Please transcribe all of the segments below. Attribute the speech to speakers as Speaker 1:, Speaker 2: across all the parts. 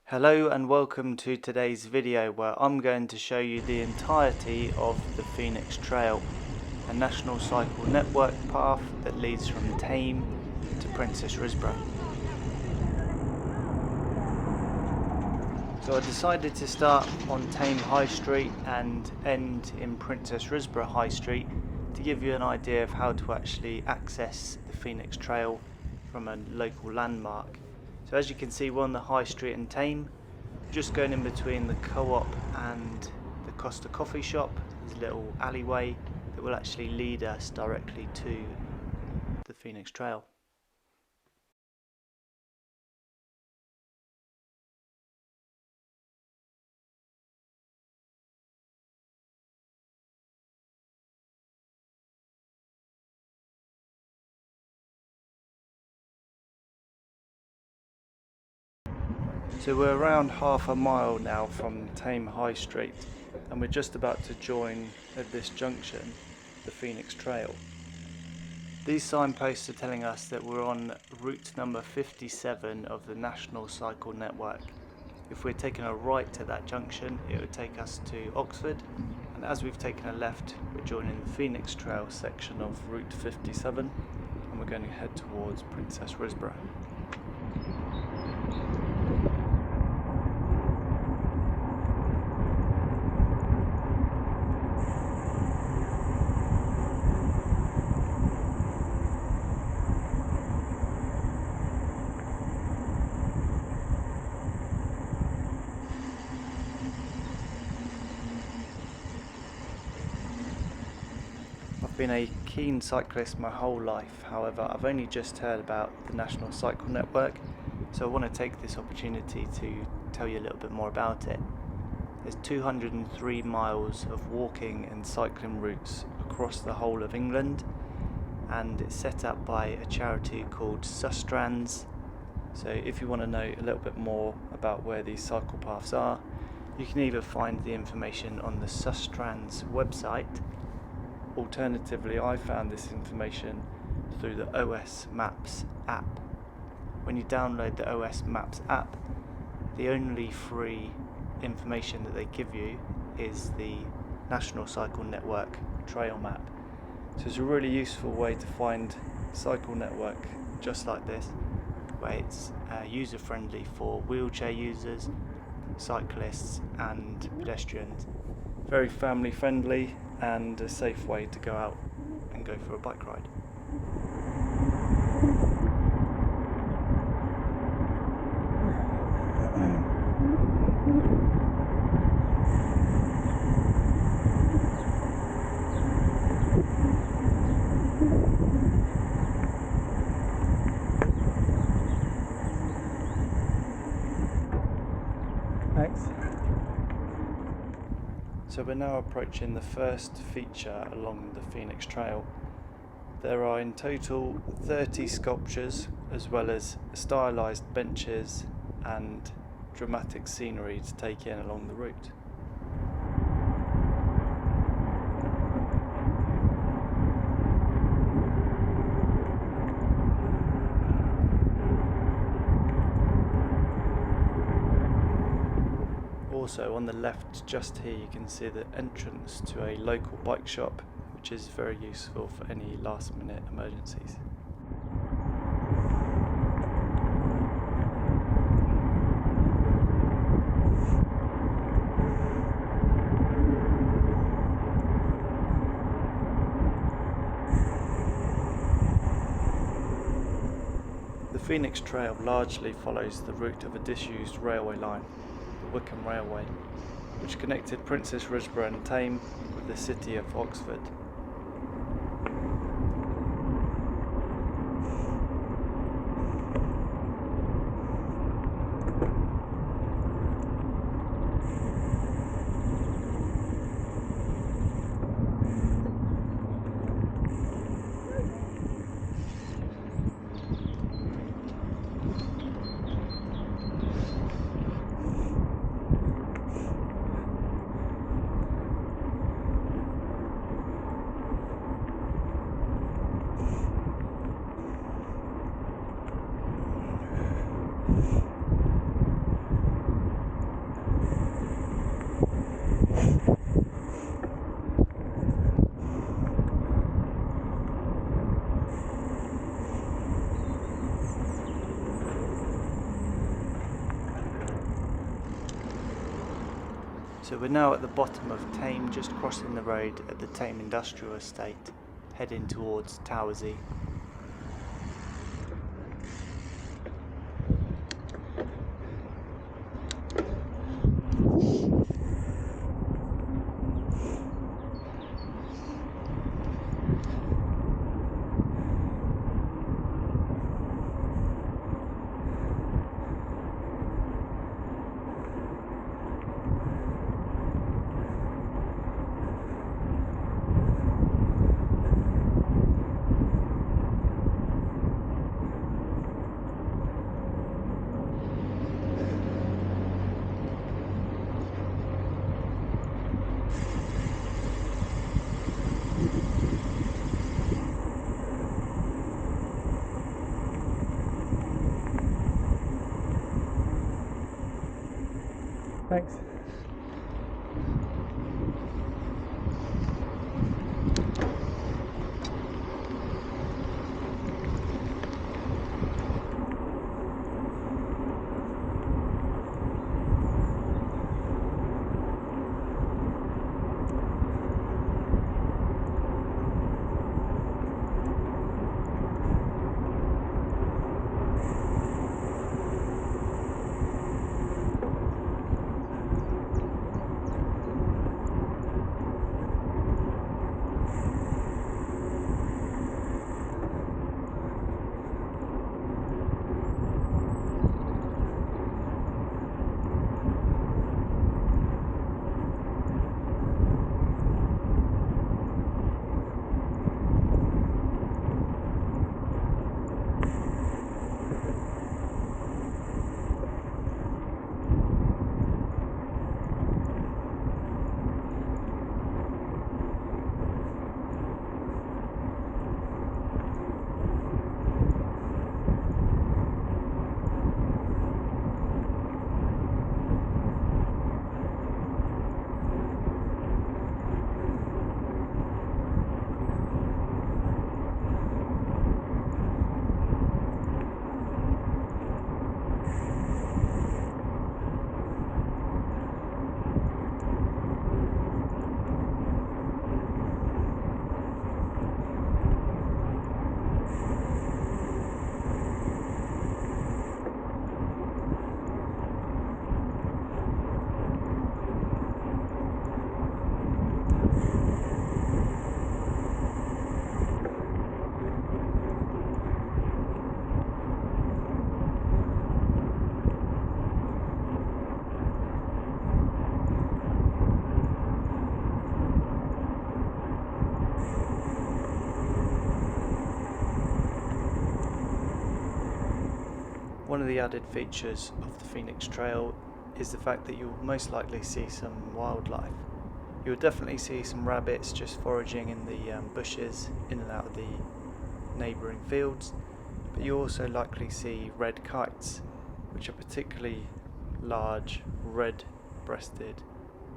Speaker 1: Hello and welcome to today's video where I'm going to show you the entirety of the Phoenix Trail, a national cycle network path that leads from Thame to Princess Risborough. So I decided to start on Thame High Street and end in Princess Risborough High Street to give you an idea of how to actually access the Phoenix Trail from a local landmark. So as you can see, we're on the High Street in Thame, just going in between the Co-op and the Costa coffee shop. There's a little alleyway that will actually lead us directly to the Phoenix Trail. So we're around half a mile now from Thame High Street, and we're just about to join at this junction the Phoenix Trail. These signposts are telling us that we're on route number 57 of the National Cycle Network. If we're taking a right to that junction, it would take us to Oxford, and as we've taken a left, we're joining the Phoenix Trail section of route 57, and we're going to head towards Princess Risborough. I've been a keen cyclist my whole life, however I've only just heard about the National Cycle Network, so I want to take this opportunity to tell you a little bit more about it. There's 203 miles of walking and cycling routes across the whole of England, and it's set up by a charity called Sustrans. So if you want to know a little bit more about where these cycle paths are, you can either find the information on the Sustrans website. Alternatively, I found this information through the OS Maps app. When you download the OS Maps app, the only free information that they give you is the National Cycle Network trail map. So it's a really useful way to find a cycle network just like this, where it's user friendly for wheelchair users, cyclists and pedestrians. Very family friendly and a safe way to go out and go for a bike ride. Thanks. So we're now approaching the first feature along the Phoenix Trail. There are in total 30 sculptures, as well as stylised benches and dramatic scenery to take in along the route. Also on the left just here you can see the entrance to a local bike shop, which is very useful for any last minute emergencies. The Phoenix Trail largely follows the route of a disused railway line, the Wickham Railway, which connected Princess Risborough and Thame with the city of Oxford. So we're now at the bottom of Thame, just crossing the road at the Thame Industrial Estate, heading towards Towersey. Thanks. One of the added features of the Phoenix Trail is the fact that you'll most likely see some wildlife. You'll definitely see some rabbits just foraging in the bushes in and out of the neighbouring fields, but you also likely see red kites, which are particularly large red-breasted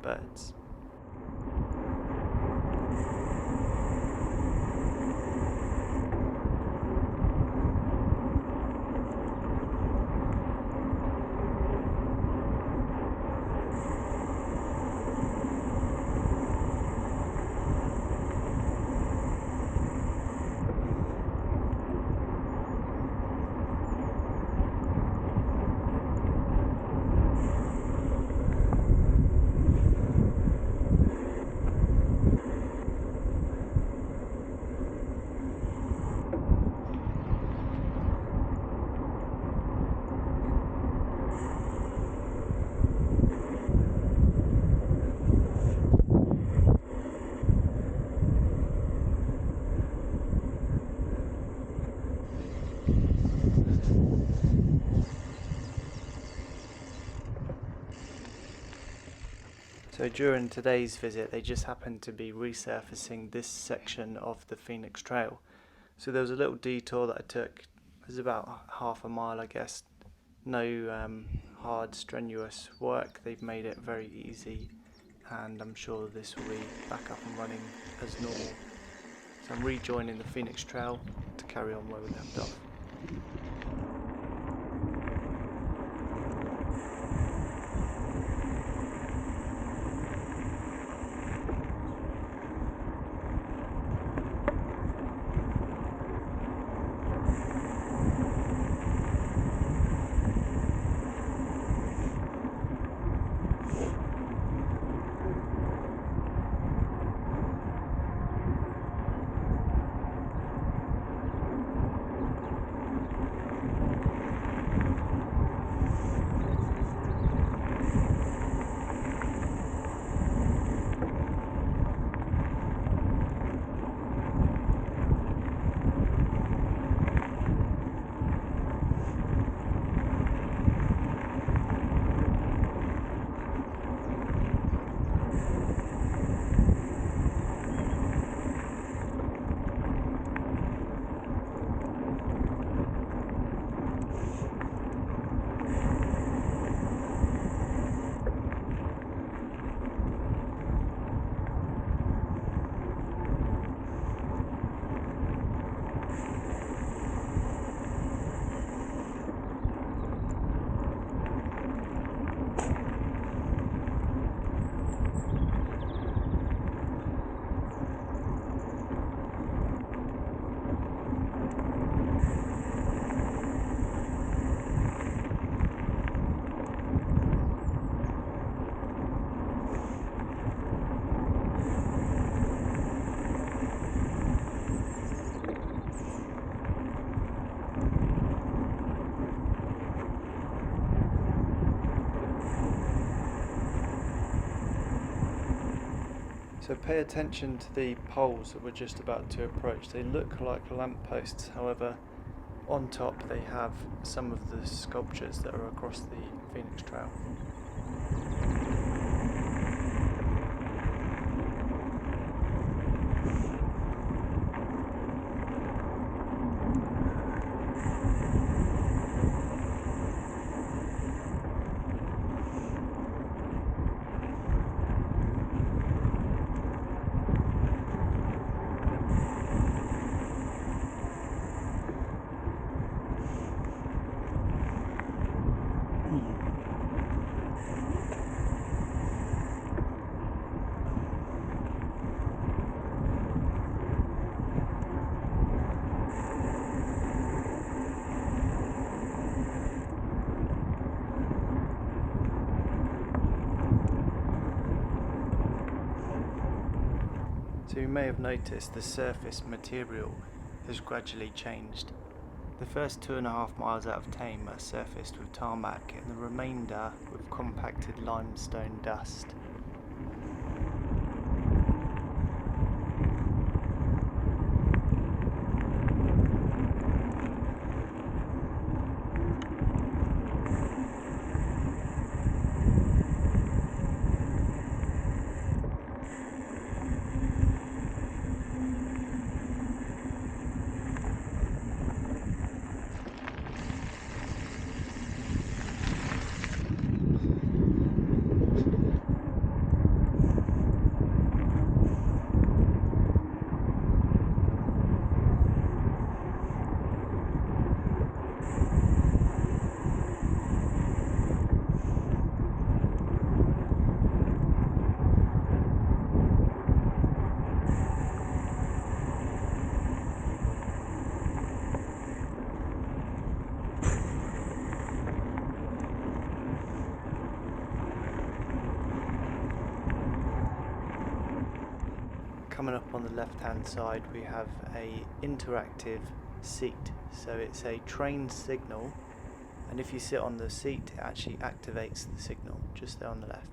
Speaker 1: birds. So during today's visit, they just happened to be resurfacing this section of the Phoenix Trail. So there was a little detour that I took. It was about half a mile, I guess. No hard, strenuous work. They've made it very easy, and I'm sure this will be back up and running as normal. So I'm rejoining the Phoenix Trail to carry on where we left off. So pay attention to the poles that we're just about to approach. They look like lampposts, however, on top they have some of the sculptures that are across the Phoenix Trail. So you may have noticed the surface material has gradually changed. The first 2.5 miles out of Thame are surfaced with tarmac and the remainder with compacted limestone dust. Coming up on the left hand side we have a interactive seat, so it's a train signal, and if you sit on the seat it actually activates the signal just there on the left.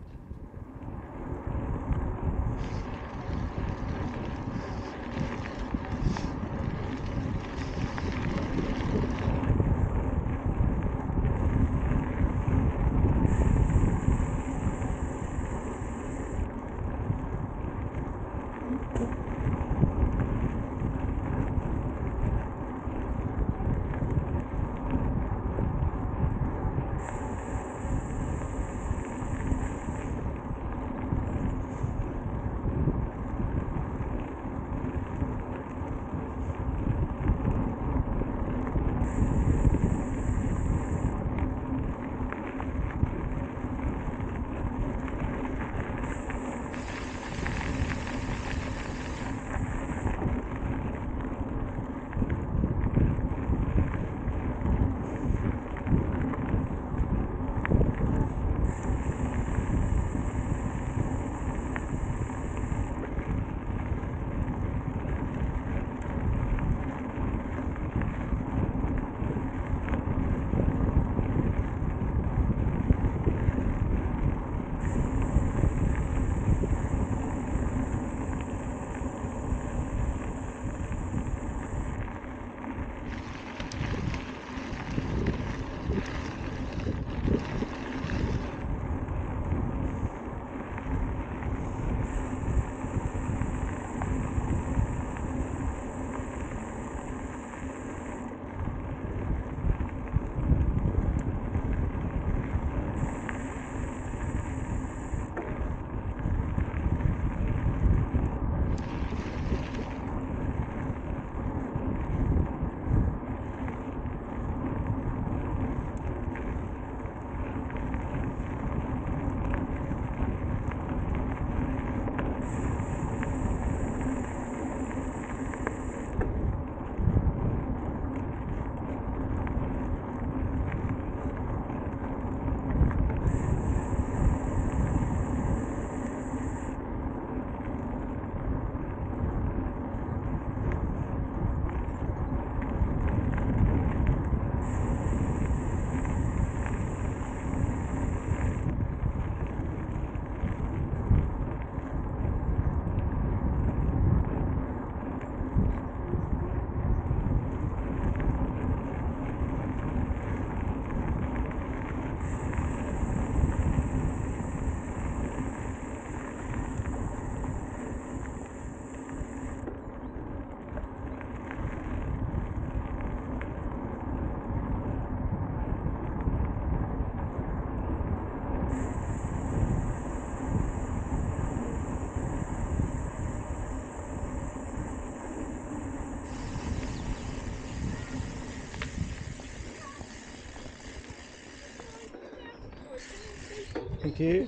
Speaker 2: Thank you.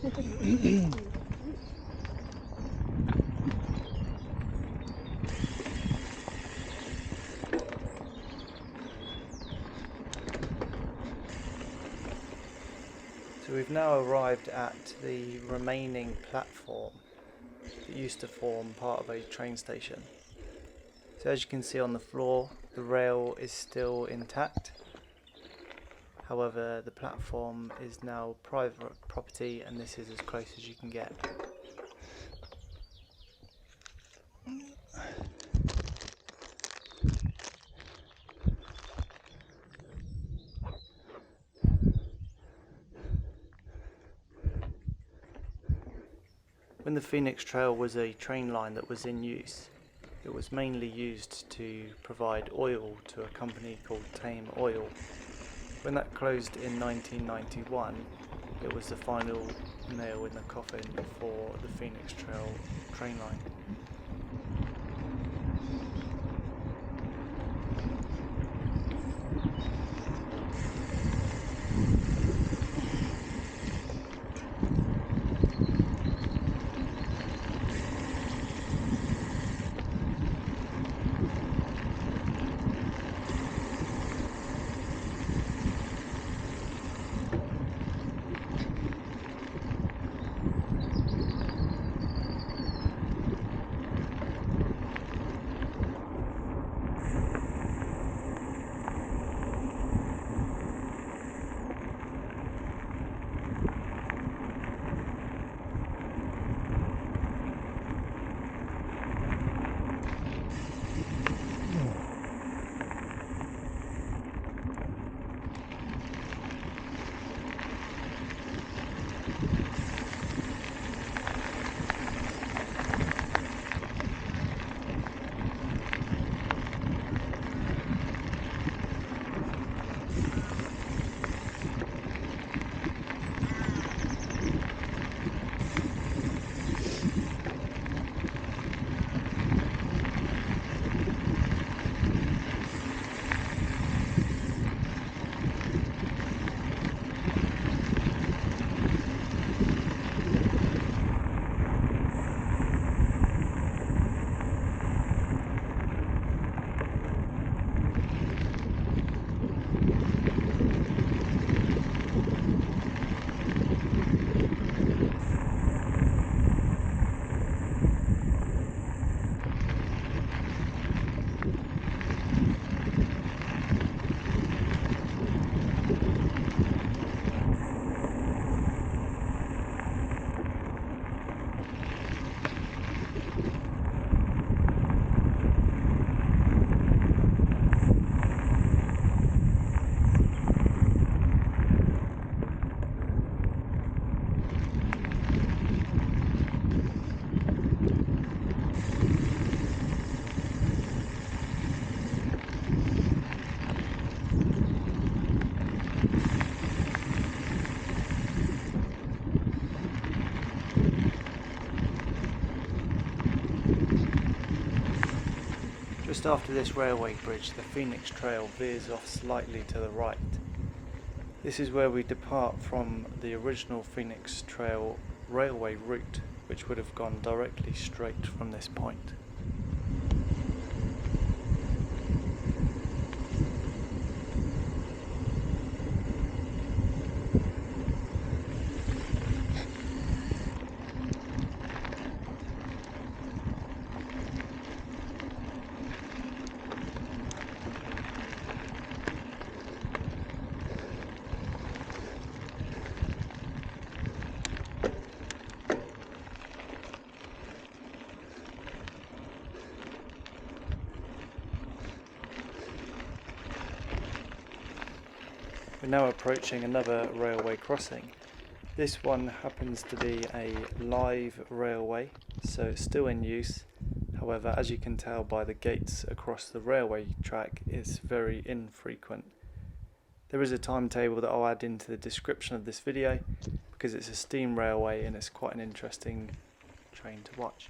Speaker 1: So we've now arrived at the remaining platform that used to form part of a train station. So as you can see on the floor, the rail is still intact. However, the platform is now private property, and this is as close as you can get. When the Phoenix Trail was a train line that was in use, it was mainly used to provide oil to a company called Thame Oil. When that closed in 1991, it was the final nail in the coffin for the Phoenix Trail train line. Just after this railway bridge, the Phoenix Trail veers off slightly to the right. This is where we depart from the original Phoenix Trail railway route, which would have gone directly straight from this point. We're now approaching another railway crossing. This one happens to be a live railway, so it's still in use. However, as you can tell by the gates across the railway track, it's very infrequent. There is a timetable that I'll add into the description of this video because it's a steam railway and it's quite an interesting train to watch.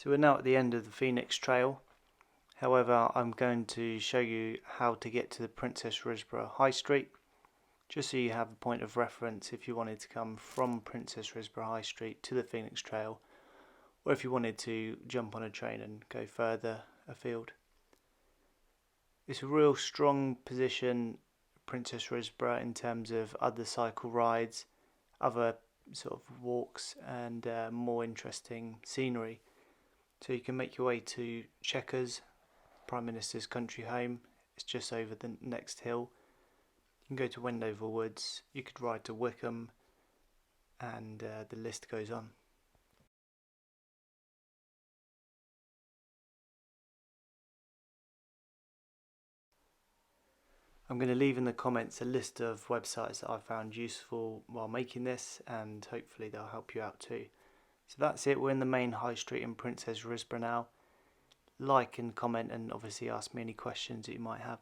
Speaker 1: So we're now at the end of the Phoenix Trail. However, I'm going to show you how to get to the Princess Risborough High Street, just so you have a point of reference if you wanted to come from Princess Risborough High Street to the Phoenix Trail, or if you wanted to jump on a train and go further afield. It's a real strong position, Princess Risborough, in terms of other cycle rides, other sort of walks, and more interesting scenery. So you can make your way to Chequers, Prime Minister's country home. It's just over the next hill. You can go to Wendover Woods, you could ride to Wickham, and the list goes on. I'm going to leave in the comments a list of websites that I found useful while making this, and hopefully they'll help you out too. So that's it, we're in the main high street in Princess Risborough now. Like and comment, and obviously ask me any questions that you might have.